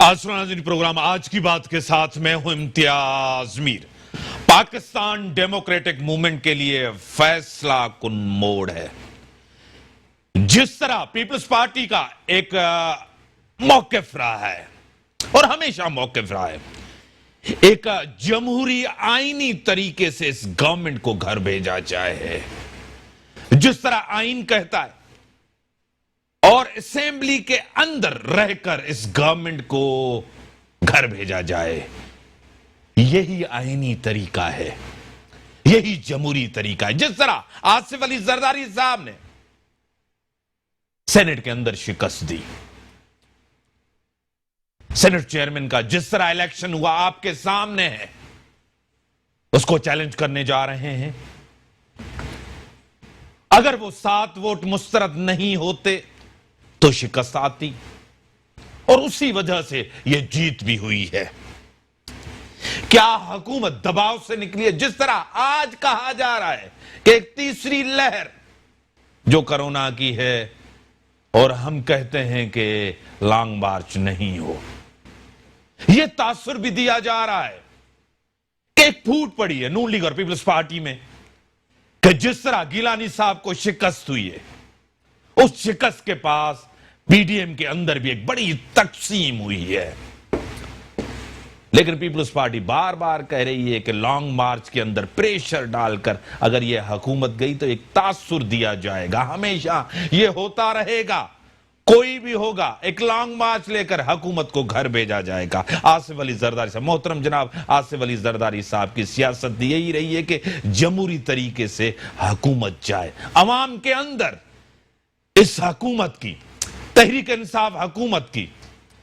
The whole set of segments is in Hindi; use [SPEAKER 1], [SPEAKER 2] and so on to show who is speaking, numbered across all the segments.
[SPEAKER 1] आज सुनाज़रीन प्रोग्राम आज की बात के साथ मैं हूं इम्तियाज मीर। पाकिस्तान डेमोक्रेटिक मूवमेंट के लिए फैसला कुन मोड़ है। जिस तरह पीपल्स पार्टी का एक मौकिफ रहा है और हमेशा मौकिफ रहा है, एक जमहूरी आईनी तरीके से इस गवर्नमेंट को घर भेजा जाए, जिस तरह आईन कहता है, और असेंबली के अंदर रहकर इस गवर्नमेंट को घर भेजा जाए, यही आईनी तरीका है, यही जमहूरी तरीका है। जिस तरह आसिफ अली जरदारी साहब ने सेनेट के अंदर शिकस्त दी, सेनेट चेयरमैन का जिस तरह इलेक्शन हुआ आपके सामने है, उसको चैलेंज करने जा रहे हैं। अगर वो 7 वोट मुस्तरद नहीं होते तो शिकस्त आती, और उसी वजह से यह जीत भी हुई है। क्या हुकूमत दबाव से निकली है? जिस तरह आज कहा जा रहा है कि एक तीसरी लहर जो कोरोना की है, और हम कहते हैं कि लॉन्ग मार्च नहीं हो, यह तासुर भी दिया जा रहा है कि एक फूट पड़ी है नून लीग और पीपल्स पार्टी में कि जिस तरह गिलानी साहब को शिकस्त हुई है, उस शिकस्त के पास पीडीएम के अंदर भी एक बड़ी तकसीम हुई है। लेकिन पीपल्स पार्टी बार बार कह रही है कि लॉन्ग मार्च के अंदर प्रेशर डालकर अगर यह हुकूमत गई तो एक तासुर दिया जाएगा, हमेशा यह होता रहेगा, कोई भी होगा, एक लॉन्ग मार्च लेकर हुकूमत को घर भेजा जाएगा। आसिफ अली जरदारी साहब, मोहतरम जनाब आसिफ अली जरदारी साहब की सियासत यही रही है कि जमहूरी तरीके से हुकूमत जाए, अवाम के अंदर इस हुकूमत की, तहरीक इंसाफ हुकूमत की,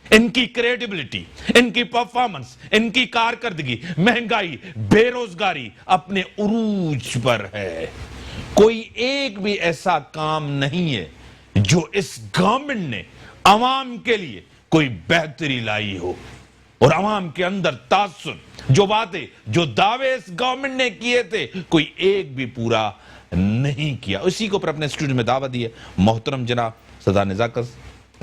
[SPEAKER 1] इनकी क्रेडिबिलिटी, इनकी परफॉर्मेंस, इनकी कारकर्दगी, महंगाई, बेरोजगारी अपने उरूज पर है। कोई एक भी ऐसा काम नहीं है जो इस गवर्नमेंट ने अवाम के लिए कोई बेहतरी लाई हो, और अवाम के अंदर तासुर, जो बातें, जो दावे इस गवर्नमेंट ने किए थे, कोई एक भी पूरा नहीं किया। उसी को पर अपने स्टूडियो में दावत दी है मोहतरम जनाब सदा निजाकत,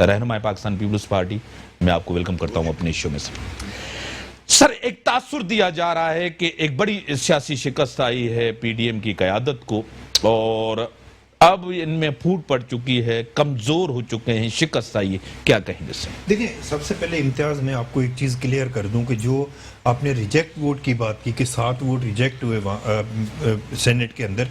[SPEAKER 1] रहनुमाए पाकिस्तान पीपल्स पार्टी। मैं आपको वेलकम करता हूं अपने शो में। सर, एक तासुर दिया जा रहा है कि एक बड़ी सियासी शिकस्त आई है पीडीएम की क़यादत को, और अब इनमें फूट पड़ चुकी है, कमजोर हो चुके हैं, शिकस्त आई है, क्या कहेंगे सर?
[SPEAKER 2] देखिए, सबसे पहले इम्तियाज मैं आपको एक चीज़ क्लियर कर दूं कि जो आपने रिजेक्ट वोट की बात की कि 7 वोट रिजेक्ट हुए सेनेट के अंदर,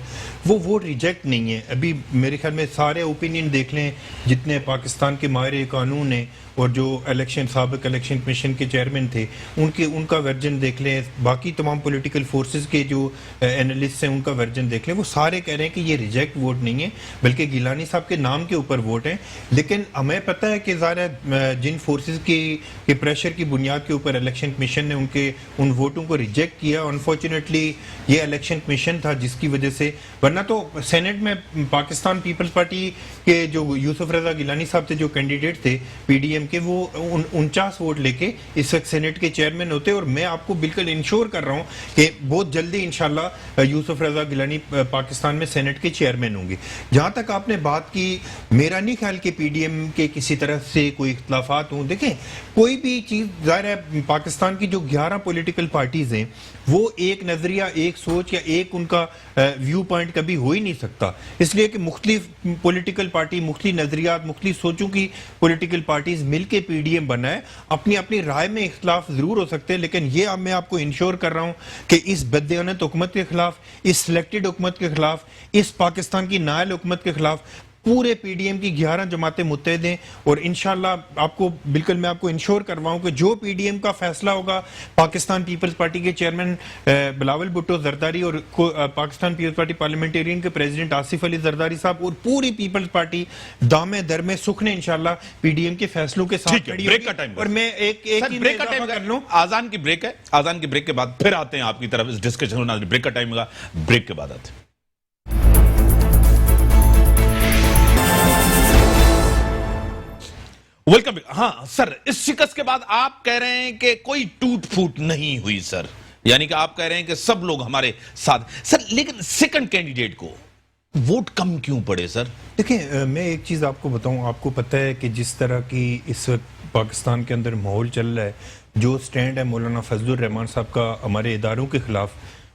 [SPEAKER 2] वो वोट रिजेक्ट नहीं है। अभी मेरे ख्याल में सारे ओपिनियन देख लें जितने पाकिस्तान के माहिर कानून हैं और जो साबिक इलेक्शन कमीशन के चेयरमैन थे उनका वर्जन देख लें, बाकी तमाम पॉलिटिकल फोर्सेस के जो एनालिस्ट हैं उनका वर्जन देख लें, वो सारे कह रहे हैं कि ये रिजेक्ट वोट नहीं है, बल्कि गिलानी साहब के नाम के ऊपर वोट है। लेकिन हमें पता है कि ज़ाहिर जिन फोर्सेस के प्रेशर की बुनियाद के ऊपर इलेक्शन कमीशन ने उन वोटों को रिजेक्ट किया। अनफॉर्चुनेटली ये इलेक्शन कमीशन था जिसकी वजह से, वरना तो सेनेट में पाकिस्तान पीपल्स पार्टी के जो यूसुफ रजा गिलानी साहब थे, जो कैंडिडेट थे पीडीएम के, वो 49 वोट लेके इस वक्त सेनेट के चेयरमैन होते। और मैं आपको बिल्कुल इंश्योर कर रहा हूं कि बहुत जल्दी इंशाल्लाह यूसुफ रजा गिलानी पाकिस्तान में सेनेट के चेयरमैन होंगे। जहां तक आपने बात की, मेरा नहीं ख्याल कि पीडीएम के किसी तरह से कोई इख्तलाफात हों। देखें, कोई भी चीज़, ज़ाहिर है पाकिस्तान की जो 11 पॉलिटिकल पार्टीज हैं, वो एक नजरिया, एक सोच या एक उनका व्यू पॉइंट कभी हो ही नहीं सकता, इसलिए कि मुख्तलिफ पॉलिटिकल पार्टी, मुख्तलिफ नजरियात, मुख्तलिफ सोचों की पॉलिटिकल पार्टीज मिलके पीडीएम बना है। अपनी अपनी राय में इख्तलाफ जरूर हो सकते हैं, लेकिन ये अब मैं आपको इंश्योर कर रहा हूं कि इस बददियानत हुकूमत के खिलाफ, इस सिलेक्टेड हुकूमत के खिलाफ, इस पाकिस्तान की नायल हुकूमत के खिलाफ पूरे पीडीएम की 11 जमातें मुत्तहिद हैं। और इंशाल्लाह आपको बिल्कुल मैं आपको इंश्योर करवाऊं कि जो पीडीएम का फैसला होगा, पाकिस्तान पीपल्स पार्टी के चेयरमैन बिलावल भुट्टो जरदारी और पाकिस्तान पीपल्स पार्टी पार्लियामेंटेरियन के प्रेसिडेंट आसिफ अली जरदारी साहब और पूरी पीपल्स पार्टी दामे दर में सुख ने इंशाल्लाह पीडीएम के फैसलों के साथ खड़ी होगी। और मैं एक
[SPEAKER 1] ब्रेक का टाइम कर लूं, आजान की ब्रेक है, आजान की ब्रेक के बाद फिर आते हैं आपकी तरफ इस डिस्कशन में। ब्रेक का टाइम होगा, ब्रेक के बाद आते हैं। वेलकम। हाँ सर, इस शिकस्त के बाद आप कह रहे हैं कि कोई टूट फूट नहीं हुई सर, यानी कि आप कह रहे हैं कि सब लोग हमारे साथ। सर, लेकिन सेकंड कैंडिडेट को वोट कम क्यों पड़े सर?
[SPEAKER 2] देखिए, मैं एक चीज़ आपको बताऊं, आपको पता है कि जिस तरह की इस वक्त पाकिस्तान के अंदर माहौल चल रहा है, जो स्टैंड है मौलाना फजलुर रहमान साहब का हमारे इदारों के खिलाफ,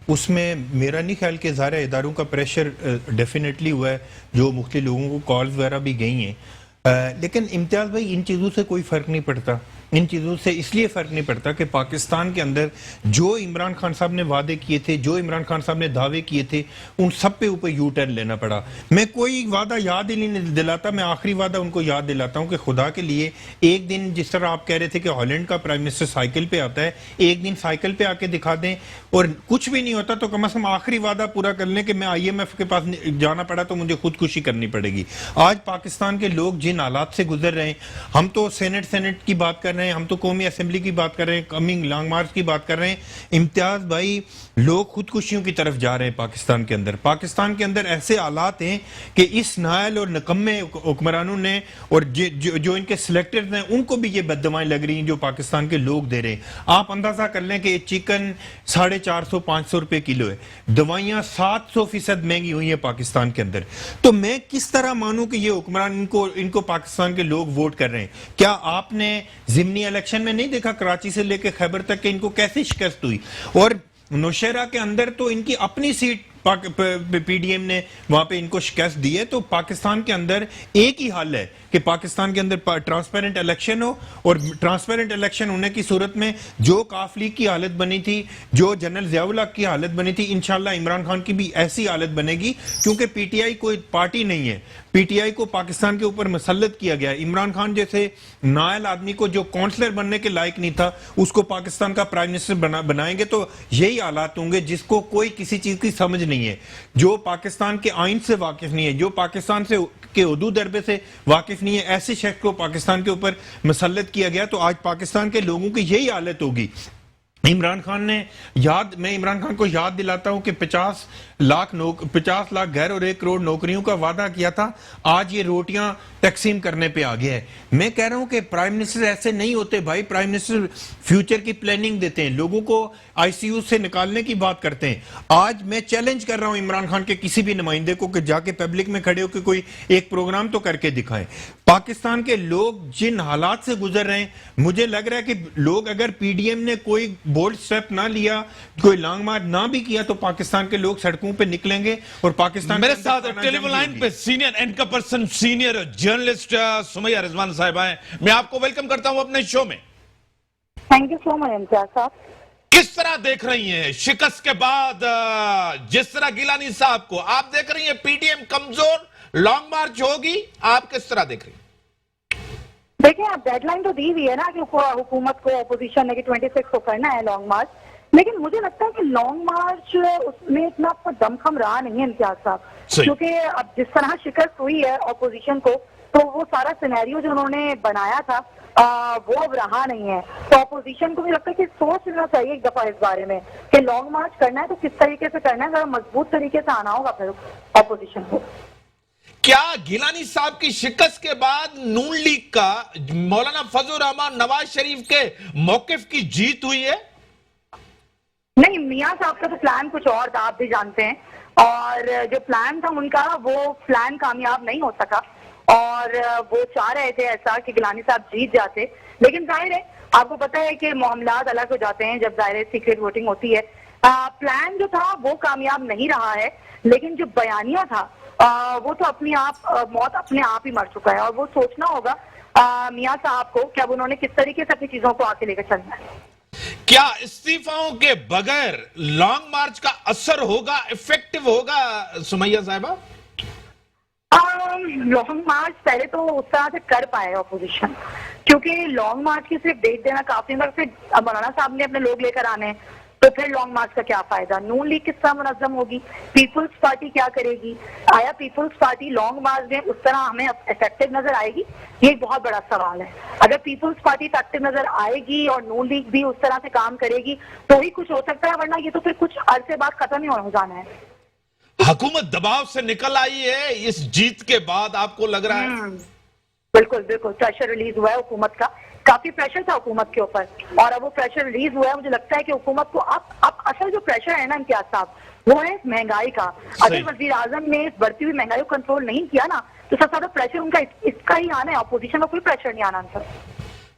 [SPEAKER 2] उसमें मेरा नहीं ख्याल कि ज़ाहिर इदारों का प्रेशर डेफिनेटली हुआ है, जो मुख्तलिफ लोगों को कॉल्स वगैरह भी गई हैं। लेकिन इम्तियाज़ भाई, इन चीज़ों से कोई फ़र्क नहीं पड़ता। इन चीज़ों से इसलिए फ़र्क नहीं पड़ता कि पाकिस्तान के अंदर जो इमरान खान साहब ने वादे किए थे, जो इमरान खान साहब ने दावे किए थे, उन सब पे ऊपर यू टर्न लेना पड़ा। मैं कोई वादा याद ही नहीं दिलाता, मैं आखिरी वादा उनको याद दिलाता हूं कि खुदा के लिए एक दिन, जिस तरह आप कह रहे थे कि हॉलैंड का प्राइम मिनिस्टर साइकिल पे आता है, एक दिन साइकिल पे आके दिखा दें, और कुछ भी नहीं होता तो कम से कम आखिरी वादा पूरा कर लें कि मैं IMF के पास जाना पड़ा तो मुझे खुदकुशी करनी पड़ेगी। आज पाकिस्तान के लोग जिन हालात से गुजर रहे हैं, हम तो सेनेट की बात कर रहे हैं, हम तो कौमी असेंबली की बात कर रहे हैं, कमिंग लॉन्ग मार्च की बात कर रहे हैं। इम्तियाज भाई, लोग खुदकुशियों की तरफ जा रहे हैं पाकिस्तान के अंदर। पाकिस्तान के अंदर ऐसे हालात हैं कि इस नायल और नकम्मे हुक्मरानों ने और जो इनके सिलेक्टर्स हैं, उनको भी ये बददुआएं लग रही हैं जो पाकिस्तान के लोग दे रहे हैं। आप अंदाजा कर लें कि चिकन 450-500 रुपए किलो है, दवाइयां 700% महंगी हुई है पाकिस्तान के अंदर। तो मैं किस तरह मानूं कि ये हुक्मरान इनको पाकिस्तान के लोग वोट कर रहे हैं? क्या आपने जिमनी इलेक्शन में नहीं देखा कराची से लेकर खैबर तक के इनको कैसी शिकस्त हुई? और नौशहरा के अंदर तो इनकी अपनी सीट PDM ने वहां पे इनको शिकस्त दी है। तो पाकिस्तान के अंदर एक ही हल है कि पाकिस्तान के अंदर ट्रांसपेरेंट इलेक्शन हो, और ट्रांसपेरेंट इलेक्शन होने की सूरत में जो काफ लीग की हालत बनी थी, जो जनरल ज़ियाउल हक की हालत बनी थी, इंशाल्लाह इमरान खान की भी ऐसी हालत बनेगी। क्योंकि PTI कोई पार्टी नहीं है, PTI को पाकिस्तान के ऊपर मुसल्लत किया गया। इमरान खान जैसे नायल आदमी को, जो काउंसलर बनने के लायक नहीं था, उसको पाकिस्तान का प्राइम मिनिस्टर बनाएंगे तो यही हालात होंगे। जिसको कोई किसी चीज की समझ नहीं है, जो पाकिस्तान के आइन से वाकिफ नहीं है, जो पाकिस्तान से के उर्दू दरबे से वाकिफ नहीं है, ऐसे शख्स को पाकिस्तान के ऊपर मुसल्लत किया गया। तो आज पाकिस्तान के लोगों की यही हालत होगी। मैं इमरान खान को याद दिलाता हूं कि 50 लाख गैर और 1 करोड़ नौकरियों का वादा किया था। आज ये रोटियां तकसीम करने पे आ गया है। मैं कह रहा हूं कि प्राइम मिनिस्टर ऐसे नहीं होते भाई। प्राइम मिनिस्टर फ्यूचर की प्लानिंग देते हैं, लोगों को ICU से निकालने की बात करते हैं। आज मैं चैलेंज कर रहा हूं इमरान खान के किसी भी नुमाइंदे को कि जाके पब्लिक में खड़े होकर कोई एक प्रोग्राम तो करके दिखाएं। पाकिस्तान के लोग जिन हालात से गुजर रहे हैं, मुझे लग रहा है कि लोग, अगर PDM ने कोई बोल्ड स्टेप ना लिया, कोई लॉन्ग मार्च ना भी किया, तो पाकिस्तान के लोग सड़कों पे निकलेंगे। और पाकिस्तान
[SPEAKER 1] मेरे साथ टेलीफोन लाइन पे senior anchor person, senior journalist Sumaiya Rizwan साहिबा हैं। मैं आपको वेलकम करता हूं अपने शो में।
[SPEAKER 3] Thank you so much Imtiaz साहब।
[SPEAKER 1] किस तरह देख रही हैं शिकस्त के बाद, जिस तरह गिलानी साहब को आप देख रही हैं PDM कमजोर, लॉन्ग मार्च होगी, आप किस तरह देख रही हैं?
[SPEAKER 3] देखिए, आप डेडलाइन तो दी हुई है ना कि हुकूमत को, अपोजिशन ने, कि 26 को करना है लॉन्ग मार्च। लेकिन मुझे लगता है कि लॉन्ग मार्च उसमें इतना आपको दमखम रहा नहीं है इम्तियाज साहब, क्योंकि अब जिस तरह शिकस्त हुई है अपोजिशन को, तो वो सारा सिनेरियो जो उन्होंने बनाया था वो अब रहा नहीं है। तो अपोजिशन को भी लगता है कि सोच लेना चाहिए एक दफा इस बारे में कि लॉन्ग मार्च करना है तो किस तरीके से करना है, जरा मजबूत तरीके से आना होगा फिर अपोजिशन को।
[SPEAKER 1] क्या गिलानी साहब की शिकस्त के बाद नून लीग का, मौलाना फजलुर रहमान, नवाज शरीफ के मौकिफ की जीत हुई है?
[SPEAKER 3] नहीं, मियां साहब का तो प्लान कुछ और था, आप भी जानते हैं। और जो प्लान था उनका, वो प्लान कामयाब नहीं हो सका। और वो चाह रहे थे ऐसा कि गिलानी साहब जीत जाते। लेकिन जाहिर है, आपको पता है कि मामलात अलग हो जाते हैं जब जाहिर सीक्रेट वोटिंग होती है। प्लान जो था वो कामयाब नहीं रहा है, लेकिन जो बयानिया था वो तो अपनी आप मौत अपने आप ही मर चुका है। और वो सोचना होगा मियां साहब को कि अब उन्होंने किस तरीके से अपनी चीजों को आगे लेकर चलना है।
[SPEAKER 1] क्या इस्तीफाओं के बगैर लॉन्ग मार्च का असर होगा, इफेक्टिव होगा सुमैया साहिबा?
[SPEAKER 3] लॉन्ग मार्च पहले तो उस तरह से कर पाए अपोजिशन, क्योंकि लॉन्ग मार्च की सिर्फ डेट देना काफी नहीं। फिर मौलाना साहब ने अपने लोग लेकर आने, तो फिर लॉन्ग मार्च का क्या फायदा? नून लीग किस तरह मुनज़्ज़म होगी? पीपुल्स पार्टी क्या करेगी? आया पीपुल्स पार्टी लॉन्ग मार्च में उस तरह हमें इफेक्टिव नजर आएगी? ये एक बहुत बड़ा सवाल है। अगर पीपुल्स पार्टी इफेक्टिव नजर आएगी और नून लीग भी उस तरह से काम करेगी तो ही कुछ हो सकता है, वरना ये तो फिर कुछ अरसे बाद खत्म ही हो जाना है।
[SPEAKER 1] हुकूमत दबाव से निकल आई है इस जीत के बाद, आपको लग रहा है?
[SPEAKER 3] बिल्कुल बिल्कुल प्रेशर रिलीज हुआ है हुकूमत का, काफी प्रेशर था हुकूमत के ऊपर और अब वो प्रेशर रिलीज हुआ है। मुझे लगता है कि हुकूमत को अब असल जो प्रेशर है ना इम्तियाज साहब, वो है महंगाई का। अगर वजीर आजम ने इस बढ़ती हुई महंगाई को कंट्रोल नहीं किया ना, तो सबसे ज्यादा प्रेशर उनका इसका ही आना है, अपोजिशन का कोई प्रेशर नहीं आना उनका।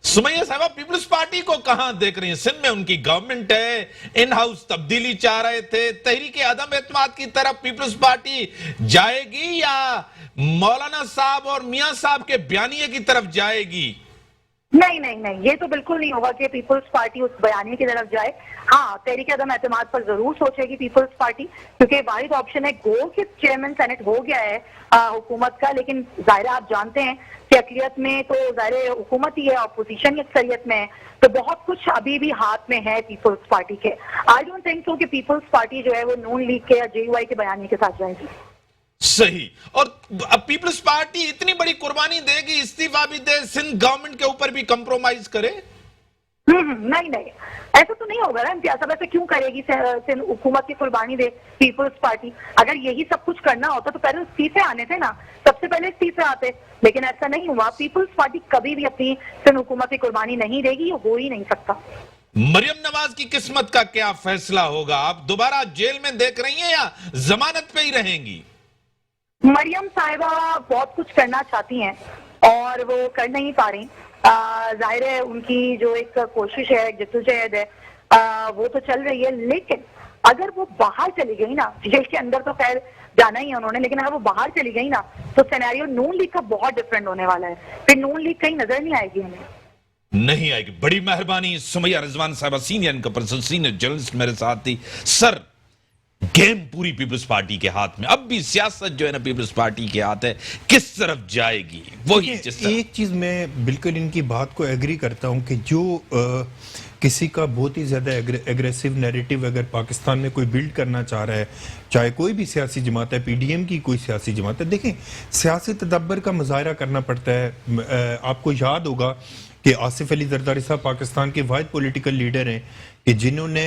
[SPEAKER 1] सुमैया साहबा, पीपल्स पार्टी को कहां देख रही हैं? सिंध में उनकी गवर्नमेंट है, इन हाउस तब्दीली चाह रहे थे, तहरीक अदम एतमाद की तरफ पीपल्स पार्टी जाएगी या मौलाना साहब और मियां साहब के बयानिए की तरफ जाएगी?
[SPEAKER 3] नहीं नहीं नहीं, ये तो बिल्कुल नहीं होगा कि पीपल्स पार्टी उस बयानी की तरफ जाए। हाँ, तहरीक अदम एतमाद पर जरूर सोचेगी पीपल्स पार्टी, क्योंकि वाहिद ऑप्शन है गो कि चेयरमैन सेनेट हो गया है हुकूमत का, लेकिन जाहिर आप जानते हैं कि अकलियत में तो जाहिर हुकूमत ही है, अपोजिशन की अक्सरियत में है, तो बहुत कुछ अभी भी हाथ में है पीपल्स पार्टी के। आई डोंट थिंक सो कि पीपल्स पार्टी जो है वो नून लीग के या JUI के बयानी के साथ जाएगी।
[SPEAKER 1] सही। और अब पीपल्स पार्टी इतनी बड़ी कुर्बानी देगी, इस्तीफा भी दे, सिंध गवर्नमेंट के ऊपर भी कंप्रोमाइज करे?
[SPEAKER 3] नहीं नहीं, ऐसा तो नहीं होगा ना इम्तियाज साहब, ऐसा क्यों करेगी सिंध हुकूमत की कुर्बानी दे पीपल्स पार्टी? अगर यही सब कुछ करना होता तो पहले इस्तीफे आने थे ना, सबसे पहले इस्तीफे आते, लेकिन ऐसा नहीं हुआ। पीपल्स पार्टी कभी भी अपनी सिंध हुकूमत की कुर्बानी नहीं देगी, ये हो ही नहीं सकता।
[SPEAKER 1] मरियम नवाज की किस्मत का क्या फैसला होगा? आप दोबारा जेल में देख रही हैं या जमानत पे ही रहेंगी?
[SPEAKER 3] मरियम साहिबा बहुत कुछ करना चाहती हैं और वो कर नहीं पा रही। जाहिर है उनकी जो एक कोशिश है, जद्दोजहद है, वो तो चल रही है, लेकिन अगर वो बाहर चली गई ना, जेल के अंदर तो खैर जाना ही है उन्होंने, लेकिन अगर वो बाहर चली गई ना तो सिनेरियो नून लीग का बहुत डिफरेंट होने वाला है, फिर नून लीग कहीं नजर नहीं आएगी हमें।
[SPEAKER 1] नहीं आएगी। बड़ी मेहरबानी सुमैया रिजवान साहबा, सीनियर इनका पर्सन, सीनियर जर्नलिस्ट मेरे साथ थी। सर, गेम पूरी पीपल्स पार्टी के हाथ में, अब भी सियासत जो है ना पीपल्स पार्टी के हाथ है, किस तरफ जाएगी वही।
[SPEAKER 2] एक चीज मैं बिल्कुल इनकी बात को एग्री करता हूं कि जो किसी का बहुत ही ज्यादा एग्रेसिव नैरेटिव अगर पाकिस्तान में कोई बिल्ड करना चाह रहा है, चाहे कोई भी सियासी जमात है, PDM की कोई सियासी जमात है, देखें सियासी तदब्बर का मुजाहरा करना पड़ता है। आपको याद होगा कि आसिफ अली जरदारी साहब पाकिस्तान के वाहिद पॉलिटिकल लीडर हैं कि जिन्होंने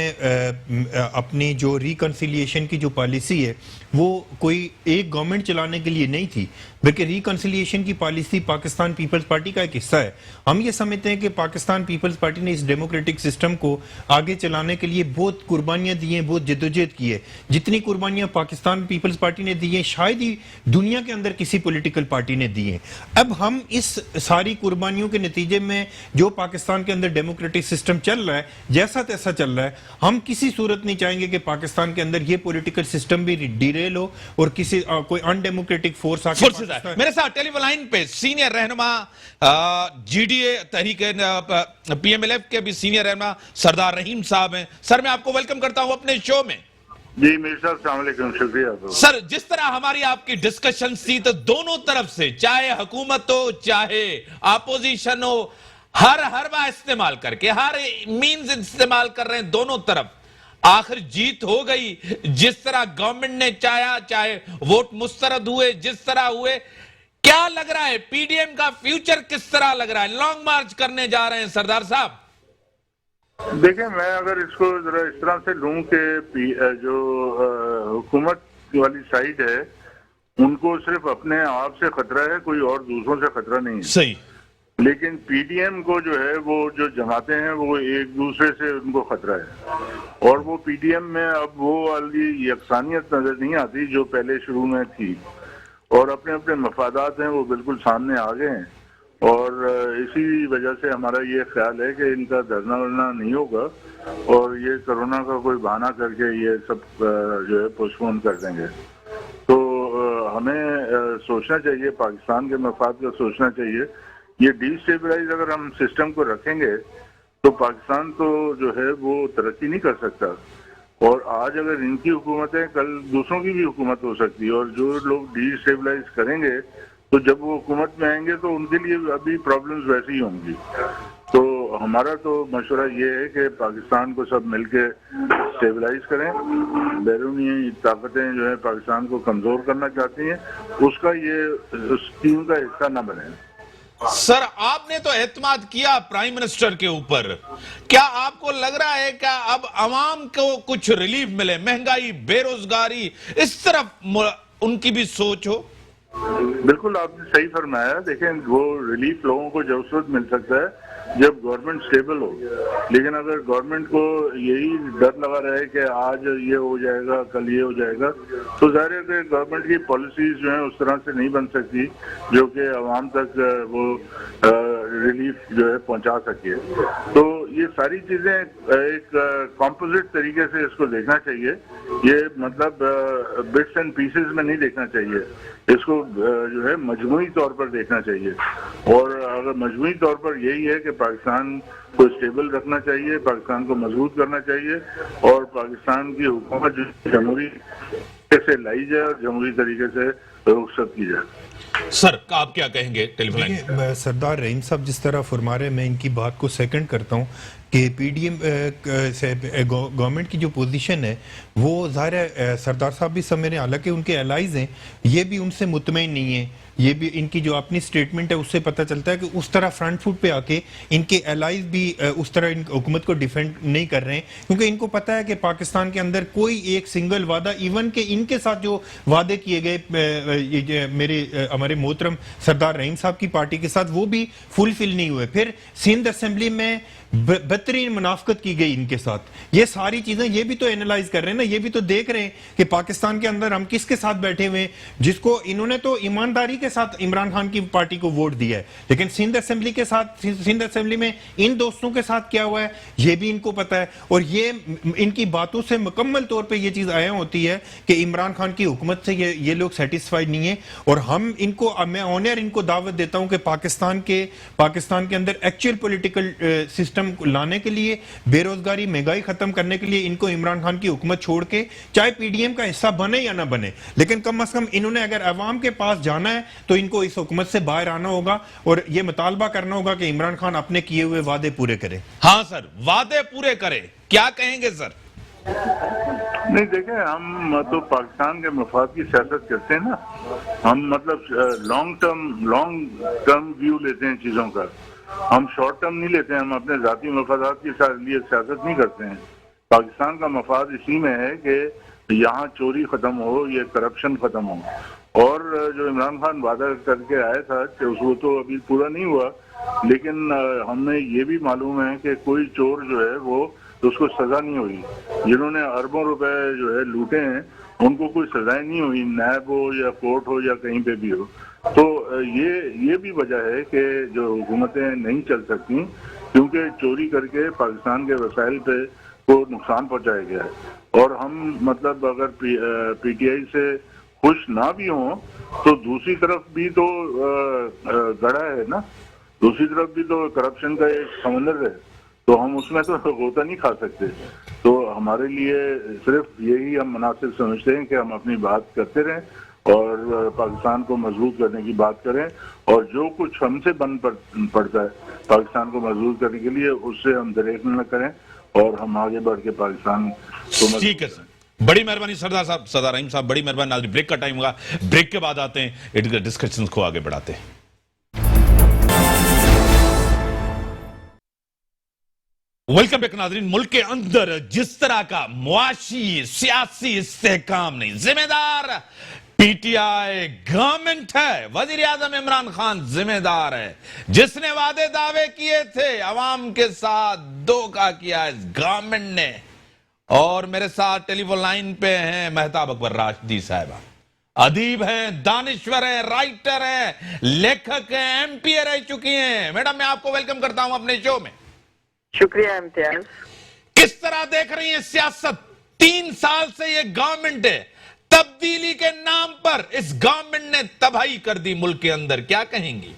[SPEAKER 2] अपनी जो रिकन्सिलिएशन की जो पॉलिसी है वो कोई एक गवर्नमेंट चलाने के लिए नहीं थी, बल्कि रिकन्सिलिएशन की पॉलिसी पाकिस्तान पीपल्स पार्टी का एक हिस्सा है। हम ये समझते हैं कि पाकिस्तान पीपल्स पार्टी ने इस डेमोक्रेटिक सिस्टम को आगे चलाने के लिए बहुत कुर्बानियां दी हैं, बहुत जद्दोजहद की है। जितनी कुर्बानियां पाकिस्तान पीपल्स पार्टी ने दी हैं शायद ही दुनिया के अंदर किसी पॉलिटिकल पार्टी ने दी हैं। अब हम इस सारी कुर्बानियों के नतीजे में जो पाकिस्तान के अंदर डेमोक्रेटिक सिस्टम चल रहा है, जैसा तैसा चल रहा है, हम किसी सूरत नहीं चाहेंगे कि पाकिस्तान के अंदर ये पॉलिटिकल सिस्टम भी डिरेल हो और किसी कोई अनडेमोक्रेटिक फोर्स आके।
[SPEAKER 1] मेरे साथ टेलीफोन लाइन पे सीनियर रहनुमा GDA तहरीक PMLF के भी सीनियर रहनुमा सरदार रहीम साहब हैं। सर, मैं आपको वेलकम करता हूं अपने शो में।
[SPEAKER 4] जी मीर साहब, अस्सलाम वालेकुम, शुक्रिया।
[SPEAKER 1] सर, जिस तरह हमारी आपकी डिस्कशन थी, तो दोनों तरफ से, चाहे हुकूमत हो चाहे अपोजिशन हो, हर हरबा इस्तेमाल करके, हर मीन्स इस्तेमाल कर रहे हैं दोनों तरफ। आखिर जीत हो गई, जिस तरह गवर्नमेंट ने चाहा, चाहे वोट मुस्तरद हुए जिस तरह हुए। क्या लग रहा है PDM का फ्यूचर किस तरह लग रहा है? लॉन्ग मार्च करने जा रहे हैं सरदार साहब?
[SPEAKER 4] देखें, मैं अगर इसको जरा इस तरह से लूं कि जो हुकूमत वाली साइड है उनको सिर्फ अपने आप से खतरा है, कोई और दूसरों से खतरा नहीं है।
[SPEAKER 1] सही।
[SPEAKER 4] लेकिन PDM को जो है वो जो जमाते हैं वो एक दूसरे से उनको खतरा है, और वो PDM में अब वो वाली यकसानियत नजर नहीं आती जो पहले शुरू में थी, और अपने अपने मफादात हैं वो बिल्कुल सामने आ गए हैं। और इसी वजह से हमारा ये ख्याल है कि इनका धरना वरना नहीं होगा और ये कोरोना का कोई बहाना करके ये सब जो है पोस्टपोन कर देंगे। तो हमें सोचना चाहिए, पाकिस्तान के मफाद का सोचना चाहिए। ये डिस्टेबलाइज अगर हम सिस्टम को रखेंगे तो पाकिस्तान तो जो है वो तरक्की नहीं कर सकता, और आज अगर इनकी हुकूमत है कल दूसरों की भी हुकूमत हो सकती है, और जो लोग डिस्टेबलाइज करेंगे तो जब वो हुकूमत में आएंगे तो उनके लिए अभी प्रॉब्लम्स वैसी ही होंगी। तो हमारा तो मशवरा ये है कि पाकिस्तान को सब मिलके स्टेबलाइज करें। बैरूनी ताकतें जो है पाकिस्तान को कमजोर करना चाहती हैं, उसका ये स्कीम का हिस्सा न बने।
[SPEAKER 1] सर, आपने तो एतमाद किया प्राइम मिनिस्टर के ऊपर, क्या आपको लग रहा है कि अब अवाम को कुछ रिलीफ मिले? महंगाई, बेरोजगारी, इस तरफ उनकी भी सोच हो?
[SPEAKER 4] बिल्कुल आपने सही फरमाया। देखें, वो रिलीफ लोगों को जब उस वक्त मिल सकता है जब गवर्नमेंट स्टेबल हो, लेकिन अगर गवर्नमेंट को यही डर लगा रहे कि आज ये हो जाएगा कल ये हो जाएगा, तो जाहिर है कि गवर्नमेंट की पॉलिसीज जो है उस तरह से नहीं बन सकती जो कि आवाम तक वो रिलीफ जो है पहुंचा सके। तो ये सारी चीजें एक कॉम्पोजिट तरीके से इसको देखना चाहिए। ये मतलब बिट्स एंड पीसेस में नहीं देखना चाहिए, इसको जो है मजमूई तौर पर देखना चाहिए। और अगर मजमूई तौर पर यही है कि पाकिस्तान को स्टेबल रखना चाहिए, पाकिस्तान को मजबूत करना चाहिए और पाकिस्तान की हुकूमत जो जमहूरी से लाई जाए और जमहूरी तरीके से रुखसत की जाए।
[SPEAKER 1] सर आप क्या कहेंगे टेलीफोन लाइन?
[SPEAKER 2] देखिए, सरदार रहीम साहब जिस तरह फरमा रहे हैं, मैं इनकी बात को सेकंड करता हूं कि पीडीएम गवर्नमेंट की जो पोजीशन है वो ज़ाहिर है सरदार साहब भी समझ रहे हैं, हालांकि उनके एलाइज हैं, ये भी उनसे मुतमईन नहीं है। ये भी इनकी जो अपनी स्टेटमेंट है उससे पता चलता है कि उस तरह फ्रंट फुट पे आके इनके एलाइज भी उस तरह इन हुकूमत को डिफेंड नहीं कर रहे हैं, क्योंकि इनको पता है कि पाकिस्तान के अंदर कोई एक सिंगल वादा, इवन के इनके साथ जो वादे किए गए मेरे हमारे मोहतरम सरदार रहीम साहब की पार्टी के साथ, वो भी फुलफिल नहीं हुए। फिर सिंध असेंबली में बेहतरीन मुनाफकत की गई इनके साथ। ये सारी चीजें ये भी तो एनालाइज कर रहे हैं ना, ये भी तो देख रहे हैं कि पाकिस्तान के अंदर हम किसके साथ बैठे हुए हैं, जिसको इन्होंने तो ईमानदारी के साथ इमरान खान की पार्टी को वोट दिया है, लेकिन सिंध असेंबली के साथ, सिंध असेंबली में इन दोस्तों के साथ क्या हुआ है ये भी इनको पता है। और ये इनकी बातों से मुकम्मल तौर पर यह चीज आया होती है कि इमरान खान की हुकूमत से ये लोग सेटिस्फाइड नहीं है। और हम इनको, मैं ऑनर इनको दावत देता हूं कि पाकिस्तान के अंदर एक्चुअल पॉलिटिकल सिस्टम लाने के लिए, बेरोजगारी महंगाई खत्म करने के लिए इनको इमरान खान की हुकूमत छोड़ के चाहे पीडीएम का हिस्सा बने या ना बने, लेकिन कम से कम इन्होंने अगर अवाम के पास जाना है तो इनको इस हुकूमत से बाहर आना होगा और यह मुतालबा करना होगा कि इमरान खान अपने किए हुए वादे पूरे करे।
[SPEAKER 1] हाँ सर, वादे पूरे करे, क्या कहेंगे सर?
[SPEAKER 4] नहीं, देखें, हम तो पाकिस्तान के मफाद की सियासत करते हैं ना, हम मतलब लॉन्ग टर्म व्यू लेते हैं चीजों का, हम शॉर्ट टर्म नहीं लेते हैं। हम अपने जाती मफादात के लिए सियासत नहीं करते हैं। पाकिस्तान का मफाद इसी में है कि यहाँ चोरी खत्म हो, ये करप्शन खत्म हो। और जो इमरान खान वादा करके आया था कि उसको तो अभी पूरा नहीं हुआ, लेकिन हमें ये भी मालूम है कि कोई चोर जो है वो उसको सजा नहीं हुई। जिन्होंने अरबों रुपए जो है लूटे हैं उनको कोई सजाएं नहीं हुई, नैब हो या कोर्ट हो या कहीं पे भी हो। तो ये भी वजह है कि जो हुकूमतें नहीं चल सकती, क्योंकि चोरी करके पाकिस्तान के वसाइल पे को नुकसान पहुंचाया गया है। और हम मतलब अगर पीटीआई से खुश ना भी हों तो दूसरी तरफ भी तो गड़ा है ना, दूसरी तरफ भी तो करप्शन का एक समंदर है, तो हम उसमें तो गोता नहीं खा सकते। तो हमारे लिए सिर्फ यही हम मुनासिब समझते हैं कि हम अपनी बात करते रहें और पाकिस्तान को मजबूत करने की बात करें, और जो कुछ हमसे बन पड़ता है पाकिस्तान को मजबूत करने के लिए उससे हम दरेक न करें और हम आगे बढ़ के पाकिस्तान को।
[SPEAKER 1] ठीक है सर, बड़ी मेहरबानी सरदार रहीम साहब, बड़ी मेहरबानी। नाज़रीन, ब्रेक का टाइम होगा, ब्रेक के बाद आते हैं, डिस्कशंस को आगे बढ़ाते हैं। वेलकम बैक नाज़रीन। मुल्क के अंदर जिस तरह का मुआशी सियासी इस्तेहकाम नहीं, जिम्मेदार पीटीआई गवर्नमेंट है, वजीर आजम इमरान खान जिम्मेदार है। जिसने वादे दावे किए थे अवाम के साथ, धोखा किया इस गवर्नमेंट ने। और मेरे साथ टेलीफोन लाइन पे हैं मेहताब अकबर राशिदी साहिबा, अदीब हैं, दानिश्वर हैं, राइटर हैं, लेखक हैं, एमपीए रह चुकी हैं। मैडम, मैं आपको वेलकम करता हूं अपने शो में।
[SPEAKER 5] शुक्रिया इम्तियाज।
[SPEAKER 1] किस तरह देख रही हैं सियासत? 3 साल से ये गवर्नमेंट है, तब्दीली के नाम पर इस गवर्नमेंट ने तबाही कर दी मुल्क के अंदर, क्या कहेंगी?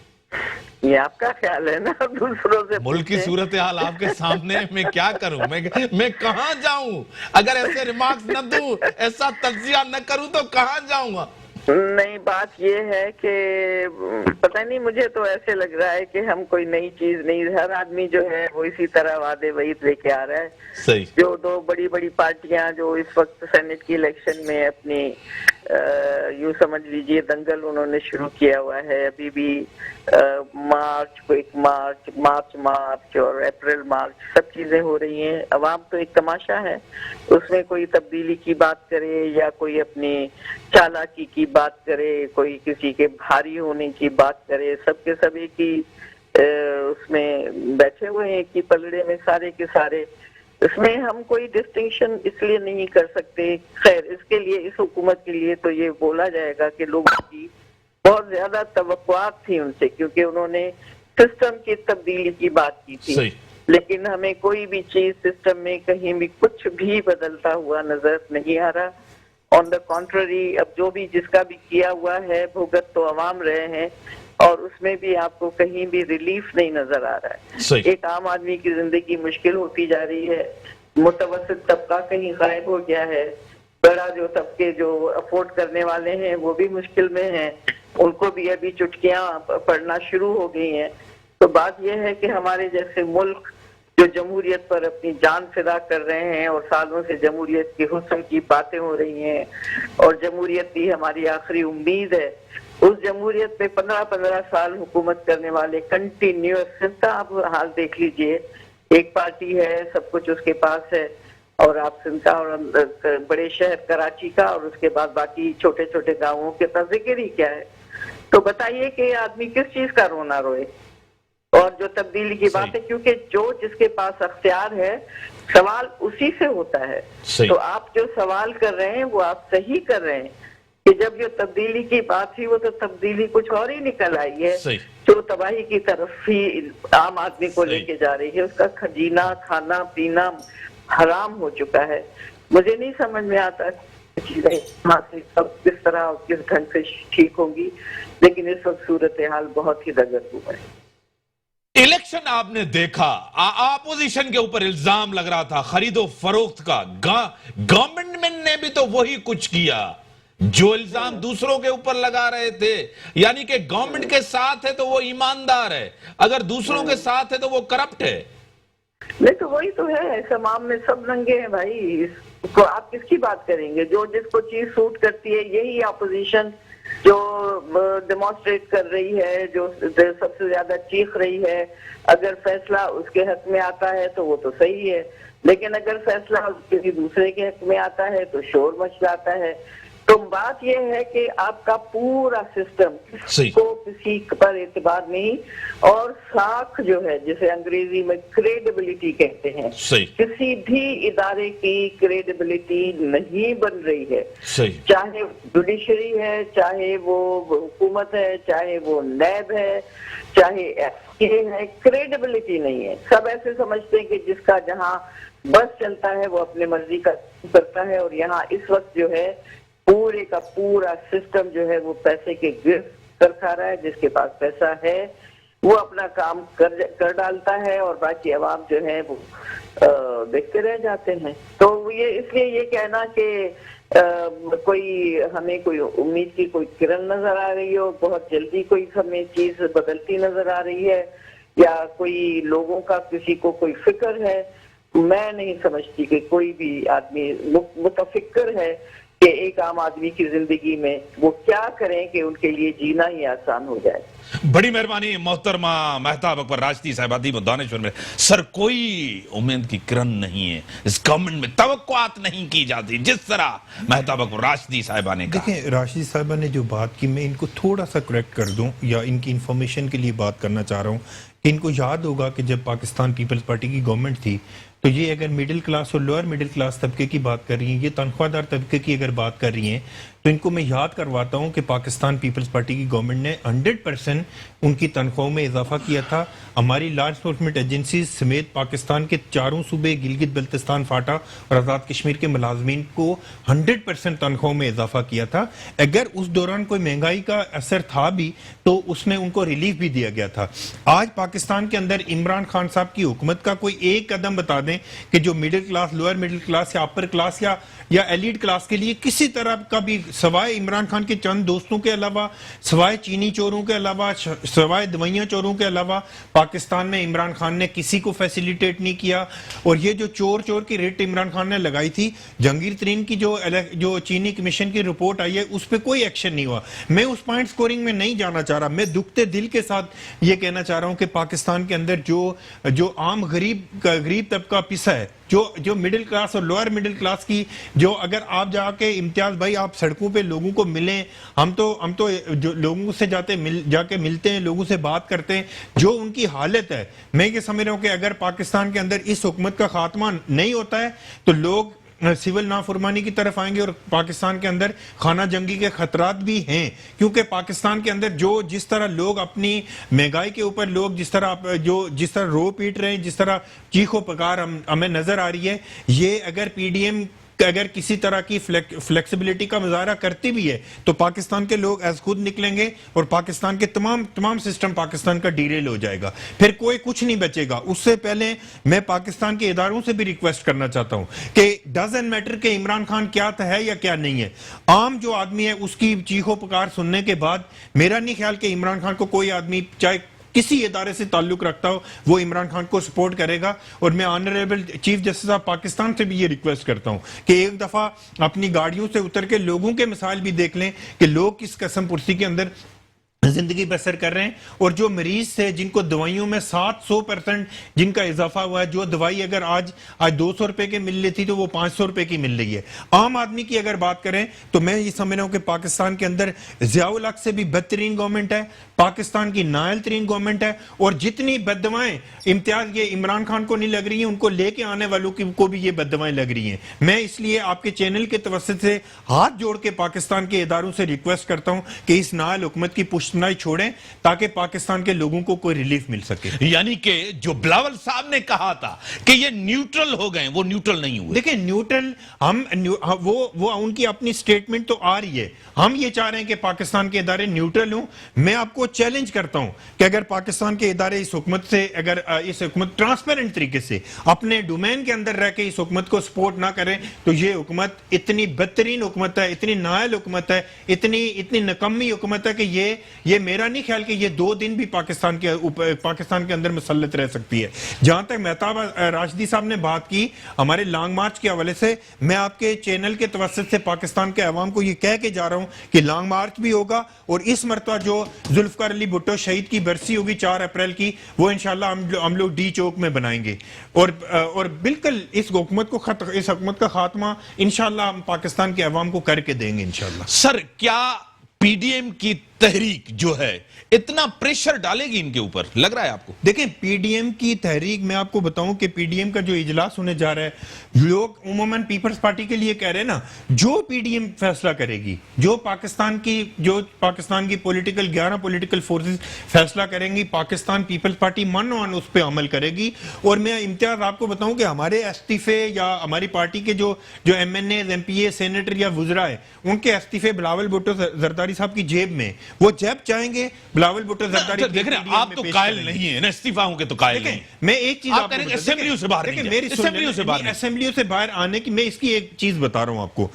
[SPEAKER 5] ये आपका ख्याल है ना, दूसरों से
[SPEAKER 1] मुल्क की सूरत हाल आपके सामने, मैं क्या करूं, मैं कहां जाऊं? अगर ऐसे रिमार्क्स न दूं, ऐसा तज्जिया न करूं तो कहां जाऊंगा?
[SPEAKER 5] नहीं, बात ये है कि पता नहीं, मुझे तो ऐसे लग रहा है कि हम कोई नई चीज नहीं, हर आदमी जो है वो इसी तरह वादे वही लेके आ रहा है।
[SPEAKER 1] सही। जो
[SPEAKER 5] 2 बड़ी पार्टियां जो इस वक्त सेनेट की इलेक्शन में अपनी यूं समझ लीजिए दंगल उन्होंने शुरू किया हुआ है। अभी भी मार्च और अप्रैल मार्च सब चीजें हो रही हैं। अवाम तो एक तमाशा है, उसमें कोई तब्दीली की बात करे या कोई अपनी चालाकी की बात करे, कोई किसी के भारी होने की बात करे, सबके सब एक ही उसमें बैठे हुए हैं, एक ही पलड़े में सारे के सारे। इसमें हम कोई डिस्टिंक्शन इसलिए नहीं कर सकते। खैर, इसके लिए, इस हुकूमत के लिए तो ये बोला जाएगा कि लोगों की बहुत ज्यादा तवक्कुआत थी उनसे, क्योंकि उन्होंने सिस्टम की तब्दीली की बात की थी।
[SPEAKER 1] सही।
[SPEAKER 5] लेकिन हमें कोई भी चीज सिस्टम में कहीं भी कुछ भी बदलता हुआ नजर नहीं आ रहा। ऑन द कॉन्ट्ररी, अब जो भी जिसका भी किया हुआ है भुगत तो अवाम रहे हैं, और उसमें भी आपको कहीं भी रिलीफ नहीं नजर आ रहा है।
[SPEAKER 1] सही।
[SPEAKER 5] एक आम आदमी की जिंदगी मुश्किल होती जा रही है, मुतवस्सित तबका कहीं गायब हो गया है, बड़ा जो तबके जो अफोर्ड करने वाले हैं वो भी मुश्किल में हैं, उनको भी अभी चुटकियां पड़ना शुरू हो गई हैं। तो बात यह है कि हमारे जैसे मुल्क जो जमहूरियत पर अपनी जान फिदा कर रहे हैं, और सालों से जमहूरियत के हुस्न की बातें हो रही हैं, और जमहूरियत ही हमारी आखिरी उम्मीद है, उस जमहूरियत में 15-15 साल हुकूमत करने वाले कंटिन्यूअस, सिंधा आप हाल देख लीजिए, एक पार्टी है, सब कुछ उसके पास है, और आप सिंधा और बड़े शहर कराची का, और उसके बाद बाकी छोटे छोटे गाँवों के तो जिक्र ही क्या है। तो बताइए कि आदमी किस चीज का रोना रोए। और जो तब्दीली की बात है, क्योंकि जो जिसके पास अख्तियार है, सवाल उसी से होता है। तो आप जो सवाल कर रहे हैं वो आप सही कर रहे हैं कि जब जो तब्दीली की बात थी वो तो तब्दीली कुछ और ही निकल आई है, जो तबाही की तरफ ही आम आदमी को लेके जा रही है। उसका खजीना, खाना पीना हराम हो चुका है। मुझे नहीं समझ में आता चीजें सब किस तरह और किस ढंग से ठीक होंगी, लेकिन इस वक्त सूरत हाल बहुत ही दगर हुआ है।
[SPEAKER 1] इलेक्शन आपने देखा, ऑपोजिशन के ऊपर इल्जाम लग रहा था खरीदो फरोख्त का, गवर्नमेंट ने भी तो वही कुछ किया जो इल्जाम दूसरों के ऊपर लगा रहे थे। यानी कि गवर्नमेंट के साथ है तो वो ईमानदार है, अगर दूसरों के साथ है तो वो करप्ट है।
[SPEAKER 5] नहीं तो वही तो है, समाज में सब नंगे हैं भाई। तो आप किसकी बात करेंगे? जो जिसको चीज सूट करती है, यही ऑपोजिशन जो डेमोन्स्ट्रेट कर रही है, जो सबसे ज्यादा चीख रही है। अगर फैसला उसके हक में आता है तो वो तो सही है, लेकिन अगर फैसला किसी दूसरे के हक में आता है तो शोर मच जाता है। तो बात यह है कि आपका पूरा सिस्टम को किसी पर एतबार नहीं, और साख जो है जिसे अंग्रेजी में क्रेडिबिलिटी कहते हैं, किसी भी इदारे की क्रेडिबिलिटी नहीं बन रही है। चाहे जुडिशरी है, चाहे वो हुकूमत है, चाहे वो नैब है, चाहे एफए है, क्रेडिबिलिटी नहीं है। सब ऐसे समझते हैं कि जिसका जहां बस चलता है वो अपने मर्जी का करता है, और यहाँ इस वक्त जो है पूरे का पूरा सिस्टम जो है वो पैसे के गिर्फ्त कर खा रहा है। जिसके पास पैसा है वो अपना काम कर डालता है, और बाकी अवाम जो है वो देखते रह जाते हैं। तो ये इसलिए ये कहना कि कोई हमें कोई उम्मीद की कोई किरण नजर आ रही हो, बहुत जल्दी कोई हमें चीज बदलती नजर आ रही है, या कोई लोगों का किसी को कोई फिक्र है, मैं नहीं समझती कि कोई भी आदमी मुतफिक्र है कि एक आम आदमी की जिंदगी में वो क्या करें कि उनके लिए जीना ही आसान हो जाए।
[SPEAKER 1] बड़ी मेहरबानी मोहतरमा महताब अकबर राशिदी साहिबादी दानेश्वर में। सर, कोई उम्मीद की किरण नहीं है, इस गवर्नमेंट में तवक्कुआत नहीं की जाती जिस तरह महताब अकबर राशिदी साहिबा ने कहा।
[SPEAKER 2] देखिए, राशिदी साहिबा ने जो बात की, मैं इनको थोड़ा सा करेक्ट कर दूं, या इनकी इंफॉर्मेशन के लिए बात करना चाह रहा हूं कि इनको याद होगा कि जब पाकिस्तान पीपल्स पार्टी की गवर्नमेंट थी, तो ये अगर मिडिल क्लास और लोअर मिडिल क्लास तबके की बात कर रही हैं, ये तनख्वाहदार तबके की अगर बात कर रही हैं, तो इनको मैं याद करवाता हूं कि पाकिस्तान पीपल्स पार्टी की गवर्नमेंट ने 100% उनकी तनख्वाहों में इजाफा किया था। हमारी लॉ एनफोर्समेंट एजेंसीज समेत पाकिस्तान के चारों सूबे, गिलगित बल्तिस्तान, फाटा और आज़ाद कश्मीर के मुलाजमीन को 100% तनख्वाहों में इजाफा किया था। अगर उस दौरान कोई महंगाई का असर था भी तो उसमें उनको रिलीफ भी दिया गया था। आज पाकिस्तान के अंदर इमरान खान साहब की हुकूमत का कोई एक कदम बता दें कि जो middle class, lower middle class या अपर क्लास या एलिट क्लास के लिए किसी तरह का भी, सवाए इमरान खान के चंद दोस्तों के अलावा, सवाए चीनी चोरों के अलावा, सवाए दवाइयां चोरों के अलावा, पाकिस्तान में इमरान खान ने किसी को फैसिलिटेट नहीं किया। और ये जो चोर की रेट इमरान खान ने लगाई थी, जहांगीर तरीन की जो चीनी कमीशन की रिपोर्ट आई है उस पर कोई एक्शन नहीं हुआ। मैं उस पॉइंट स्कोरिंग में नहीं जाना चाह रहा, मैं दुखते दिल के साथ ये कहना चाह रहा हूं कि पाकिस्तान के अंदर जो आम गरीब तबका का पिसा है, जो मिडिल क्लास और लोअर मिडिल क्लास की, जो अगर आप जाके इम्तियाज भाई आप सड़कों पे लोगों को मिलें, हम तो जो लोगों से जाके मिलते हैं, लोगों से बात करते हैं, जो उनकी हालत है, मैं ये समझ रहा हूं कि अगर पाकिस्तान के अंदर इस हुकूमत का खात्मा नहीं होता है तो लोग सिविल नाफरमानी की तरफ आएंगे और पाकिस्तान के अंदर खाना जंगी के खतरात भी हैं, क्योंकि पाकिस्तान के अंदर जिस तरह लोग अपनी महंगाई के ऊपर लोग जिस तरह रो पीट रहे हैं, जिस तरह चीखो पकार हमें नजर आ रही है, ये अगर पीडीएम अगर किसी तरह की फ्लेक्सिबिलिटी का मुजाहरा करती भी है तो पाकिस्तान के लोग एज खुद निकलेंगे और पाकिस्तान के तमाम सिस्टम पाकिस्तान का डीरेल हो जाएगा, फिर कोई कुछ नहीं बचेगा। उससे पहले मैं पाकिस्तान के इदारों से भी रिक्वेस्ट करना चाहता हूं कि डजंट मैटर के इमरान खान क्या है या क्या नहीं है, आम जो आदमी है उसकी चीखों पुकार सुनने के बाद मेरा नहीं ख्याल कि इमरान खान को कोई आदमी चाहे किसी इदारे से ताल्लुक रखता हो वो इमरान खान को सपोर्ट करेगा। और मैं honourable chief justice of Pakistan से भी ये रिक्वेस्ट करता हूं कि एक दफा अपनी गाड़ियों से उतर के लोगों के मिसाल भी देख लें कि लोग किस कसम पुरसी के अंदर जिंदगी बसर कर रहे हैं, और जो मरीज थे जिनको दवाइयों में 700% जिनका इजाफा हुआ है, जो दवाई अगर आज 200 रुपए की मिल रही थी तो वो 500 रुपए की मिल रही है। आम आदमी की अगर बात करें तो मैं ये समझ रहा हूं कि पाकिस्तान के अंदर ज़ियाउल हक से भी बदतरीन गवर्नमेंट है, पाकिस्तान की नायल तरीन गवर्नमेंट है, और जितनी बददवाएं इम्तियाज ये इमरान खान को नहीं लग रही हैं उनको लेके आने वालों को भी ये बददवाएं लग रही हैं। मैं इसलिए आपके चैनल के तवस्सुत से हाथ जोड़ के पाकिस्तान के इदारों से रिक्वेस्ट करता हूं कि इस नायल हुकूमत की पुश्तनाई छोड़ें ताकि पाकिस्तान के लोगों को कोई रिलीफ मिल सके।
[SPEAKER 1] यानी कि जो बिलावल साहब ने कहा था कि ये न्यूट्रल हो गए, वो न्यूट्रल नहीं हुए।
[SPEAKER 2] देखिए न्यूट्रल वो उनकी अपनी स्टेटमेंट तो आ रही है, हम ये चाह रहे हैं कि पाकिस्तान के इदारे न्यूट्रल हों। मैं आपको चैलेंज करता हूं कि अगर पाकिस्तान के इदारे इस हुकूमत से अगर इस हुकूमत ट्रांसपेरेंट तरीके से अपने डोमेन के अंदर रह के इस हुकूमत को सपोर्ट ना करें तो ये हुकूमत इतनी बदतरीन हुकूमत है, इतनी नायल हुकूमत है, इतनी नकम्मी हुकूमत है कि ये मेरा नहीं ख्याल कि ये 2 दिन भी पाकिस्तान के अंदर मुसल्लत रह सकती है। जहां तक मेहताब राशिदी साहब ने बात की हमारे लॉन्ग मार्च के हवाले से, मैं आपके चैनल के तवस्सुत से पाकिस्तान के अवाम को ये कह के जा रहा हूं कि लॉन्ग मार्च भी होगा, और इस मरतबा जो जुल्फकार अली भुट्टो शहीद की बरसी होगी 4 अप्रैल की, वो इंशाल्लाह हम लोग डी चौक में बनाएंगे, और बिल्कुल इस हुकूमत का खात्मा इंशाल्लाह हम पाकिस्तान के अवाम को करके देंगे इंशाल्लाह।
[SPEAKER 1] सर क्या पीडीएम की तहरीक जो है इतना प्रेशर डालेगी इनके ऊपर, लग रहा है आपको?
[SPEAKER 2] देखें पीडीएम की तहरीक, मैं आपको बताऊं कि पीडीएम का जो इजलास होने जा रहा है, लोग उमूमन पीपल्स पार्टी के लिए कह रहे हैं ना, जो पीडीएम फैसला करेगी, जो पाकिस्तान की पॉलिटिकल 11 पॉलिटिकल फोर्सेस फैसला करेंगी, पाकिस्तान पीपल्स पार्टी मन उस पर अमल करेगी। और मैं इम्तियाज आपको बताऊं कि हमारे इस्तीफे या हमारी पार्टी के जो एमएनए, एमपीए, सेनेटर या वुज़रा है, उनके इस्तीफे बिलावल भुट्टो जरदारी साहब की जेब में, वो जब चाहेंगे बिलावल भुट्टो जरदारी
[SPEAKER 1] देख रहे हैं आप तो कायल नहीं है ना, इस्तीफा होंगे तो कायल नहीं।
[SPEAKER 2] मैं एक चीज
[SPEAKER 1] आप करेंगे असेंबलियों से बाहर नहीं,
[SPEAKER 2] मेरी असेंबलियों से बाहर आने की मैं इसकी एक चीज बता रहा हूं आपको।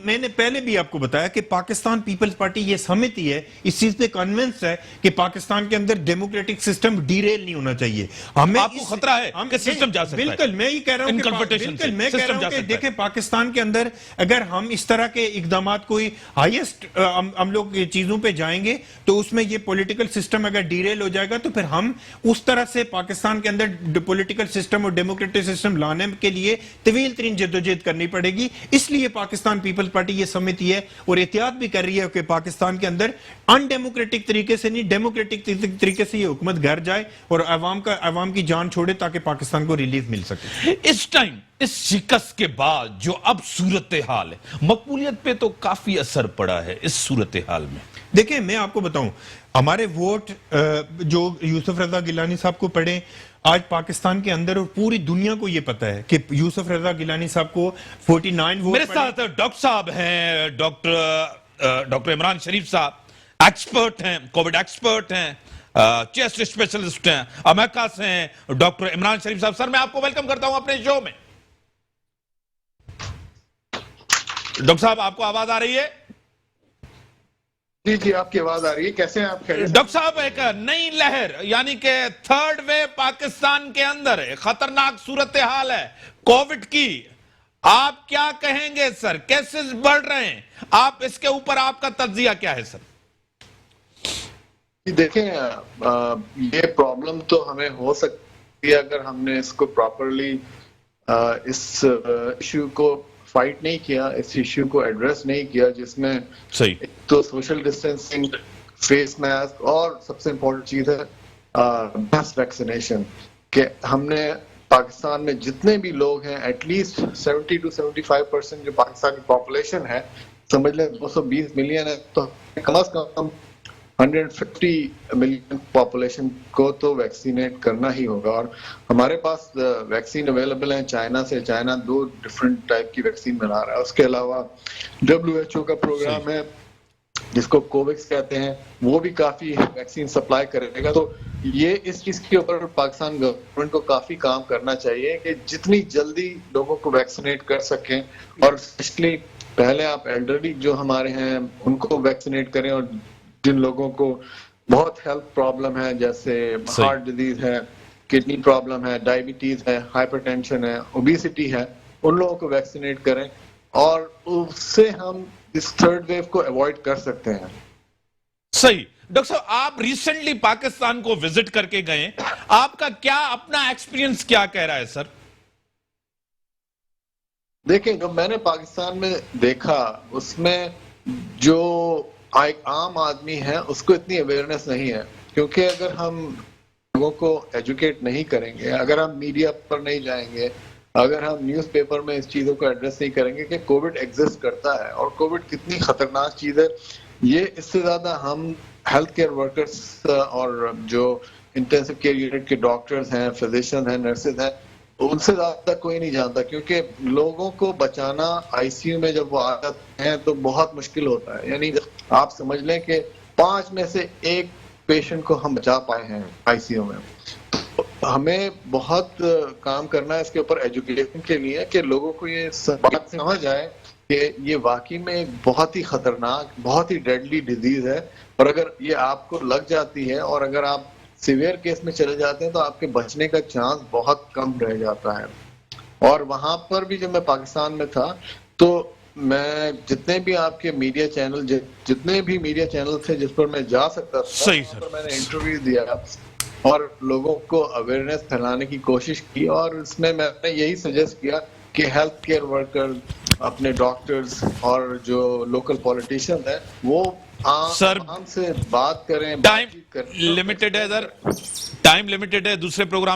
[SPEAKER 2] मैंने पहले भी आपको बताया कि पाकिस्तान पीपल्स पार्टी ये समिति है, इस चीज पे कन्विंस है कि पाकिस्तान के अंदर डेमोक्रेटिक सिस्टम डीरेल नहीं होना चाहिए। हमें
[SPEAKER 1] आपको खतरा है कि सिस्टम जा सकता है।
[SPEAKER 2] बिल्कुल मैं ये कह रहा हूं कि देखें पाकिस्तान के अंदर अगर हम इस तरह के इकदाम कोई हाईएस्ट हम लोग चीजों पे जाएंगे तो उसमें ये पॉलिटिकल सिस्टम अगर डीरेल हो जाएगा तो फिर हम उस तरह से पाकिस्तान के अंदर पॉलिटिकल सिस्टम और डेमोक्रेटिक सिस्टम लाने के लिए तवील तरीन जद्दोजहद करनी पड़ेगी। इसलिए पाकिस्तान पीपल्स पार्टी ये समिति है और एहतियात भी कर रही है कि पाकिस्तान के अंदर अनडेमोक्रेटिक तरीके से नहीं, डेमोक्रेटिक तरीके से ये हुकूमत घर जाए और अवाम की जान छोड़े ताकि पाकिस्तान को रिलीफ मिल सके।
[SPEAKER 1] इस टाइम इस शिकस्त के बाद जो अब सूरत हाल है, मकबूलियत पे तो काफी असर पड़ा है इस सूरत हाल में।
[SPEAKER 2] देखिए मैं आपको बताऊं, हमारे वोट जो यूसुफ रजा गिलानी साहब को पड़े, आज पाकिस्तान के अंदर और पूरी दुनिया को यह पता है कि यूसुफ रजा गिलानी साहब को 49 वोट।
[SPEAKER 1] मेरे साथ डॉक्टर साहब हैं, डॉक्टर इमरान शरीफ साहब एक्सपर्ट हैं, कोविड एक्सपर्ट हैं, चेस्ट स्पेशलिस्ट हैं, अमेरिका से हैं डॉक्टर इमरान शरीफ साहब। सर मैं आपको वेलकम करता हूं अपने शो में। डॉक्टर साहब आपको आवाज आ रही है?
[SPEAKER 6] जी आपकी आवाज आ रही है, कैसे हैं आप?
[SPEAKER 1] डॉक्टर साहब एक नई लहर यानी कि थर्ड वेव पाकिस्तान के अंदर है, खतरनाक सूरत हाल है कोविड की, आप क्या कहेंगे सर? केसेस बढ़ रहे हैं, आप इसके ऊपर आपका तज्जिया क्या है सर?
[SPEAKER 6] देखें ये प्रॉब्लम तो हमें हो कि अगर हमने इसको प्रॉपरली इस इश्यू को फाइट नहीं किया, इस इश्यू को एड्रेस नहीं किया, जिसमें
[SPEAKER 1] सही
[SPEAKER 6] एक तो सोशल डिस्टेंसिंग, फेस मास्क और सबसे इम्पोर्टेंट चीज है मास वैक्सीनेशन, कि हमने पाकिस्तान में जितने भी लोग हैं एटलीस्ट 70 to 75% जो पाकिस्तान की पॉपुलेशन है, समझ लें 220 मिलियन है, तो कम से कम 150 मिलियन पॉपुलेशन को तो वैक्सीनेट करना ही होगा। और हमारे पास वैक्सीन अवेलेबल है चाइना से। चाइना 2 डिफरेंट टाइप की वैक्सीन बना रहा है। उसके अलावा WHO का प्रोग्राम है जिसको कोवैक्स कहते हैं, वो भी काफी वैक्सीन सप्लाई करेगा। तो ये इस चीज के ऊपर पाकिस्तान गवर्नमेंट को काफी काम करना चाहिए कि जितनी जल्दी लोगों को वैक्सीनेट कर सकें, और स्पेशली पहले आप एल्डरली जो हमारे हैं उनको वैक्सीनेट करें, और जिन लोगों को बहुत हेल्थ प्रॉब्लम है, जैसे हार्ट डिजीज है, किडनी प्रॉब्लम है, डायबिटीज है, हाइपरटेंशन है, ओबेसिटी है, उन लोगों को वैक्सीनेट करें, और उससे हम इस थर्ड वेव को अवॉइड कर सकते हैं।
[SPEAKER 1] सही। डॉक्टर साहब, आप रिसेंटली पाकिस्तान को विजिट करके गए, आपका क्या अपना एक्सपीरियंस क्या कह रहा है सर?
[SPEAKER 6] देखिए, जो मैंने पाकिस्तान में देखा उसमें जो एक आम आदमी है उसको इतनी अवेयरनेस नहीं है, क्योंकि अगर हम लोगों को एजुकेट नहीं करेंगे, अगर हम मीडिया पर नहीं जाएंगे, अगर हम न्यूज़पेपर में इस चीजों को एड्रेस नहीं करेंगे कि कोविड एग्जिस्ट करता है और कोविड कितनी खतरनाक चीज है, ये इससे ज्यादा हम हेल्थ केयर वर्कर्स और जो इंटेंसिव केयर यूनिट के डॉक्टर्स हैं, फिजिशियन हैं, नर्सेज हैं, उनसे ज्यादा कोई नहीं जानता। क्योंकि लोगों को बचाना ICU में जब वो आ जाते हैं तो बहुत मुश्किल होता है। यानी आप समझ लें कि 5 में से 1 पेशेंट को हम बचा पाए हैं ICU में। तो हमें बहुत काम करना है इसके ऊपर एजुकेशन के लिए, कि लोगों को ये बात समझ आए कि ये वाकई में एक बहुत ही खतरनाक, बहुत ही डेडली डिजीज है, और अगर ये आपको लग जाती है और अगर आप सीवियर केस में चले जाते हैं तो आपके बचने का चांस बहुत कम रह जाता है। और वहां पर भी जब मैं पाकिस्तान में था तो मैं जितने भी आपके मीडिया चैनल, जितने भी मीडिया चैनल थे जिस पर मैं जा सकता था,
[SPEAKER 1] सही
[SPEAKER 6] वहां
[SPEAKER 1] सर।
[SPEAKER 6] पर मैंने इंटरव्यू दिया और लोगों को अवेयरनेस फैलाने की कोशिश की, और इसमें मैंने यही सजेस्ट किया कि हेल्थ केयर वर्कर, अपने डॉक्टर्स और जो लोकल पॉलिटिशियन है वो
[SPEAKER 1] सर,
[SPEAKER 6] आराम से बात करें,
[SPEAKER 1] टाइम
[SPEAKER 6] बातचीत करें।
[SPEAKER 1] लिमिटेड है सर, टाइम लिमिटेड है, दूसरे प्रोग्राम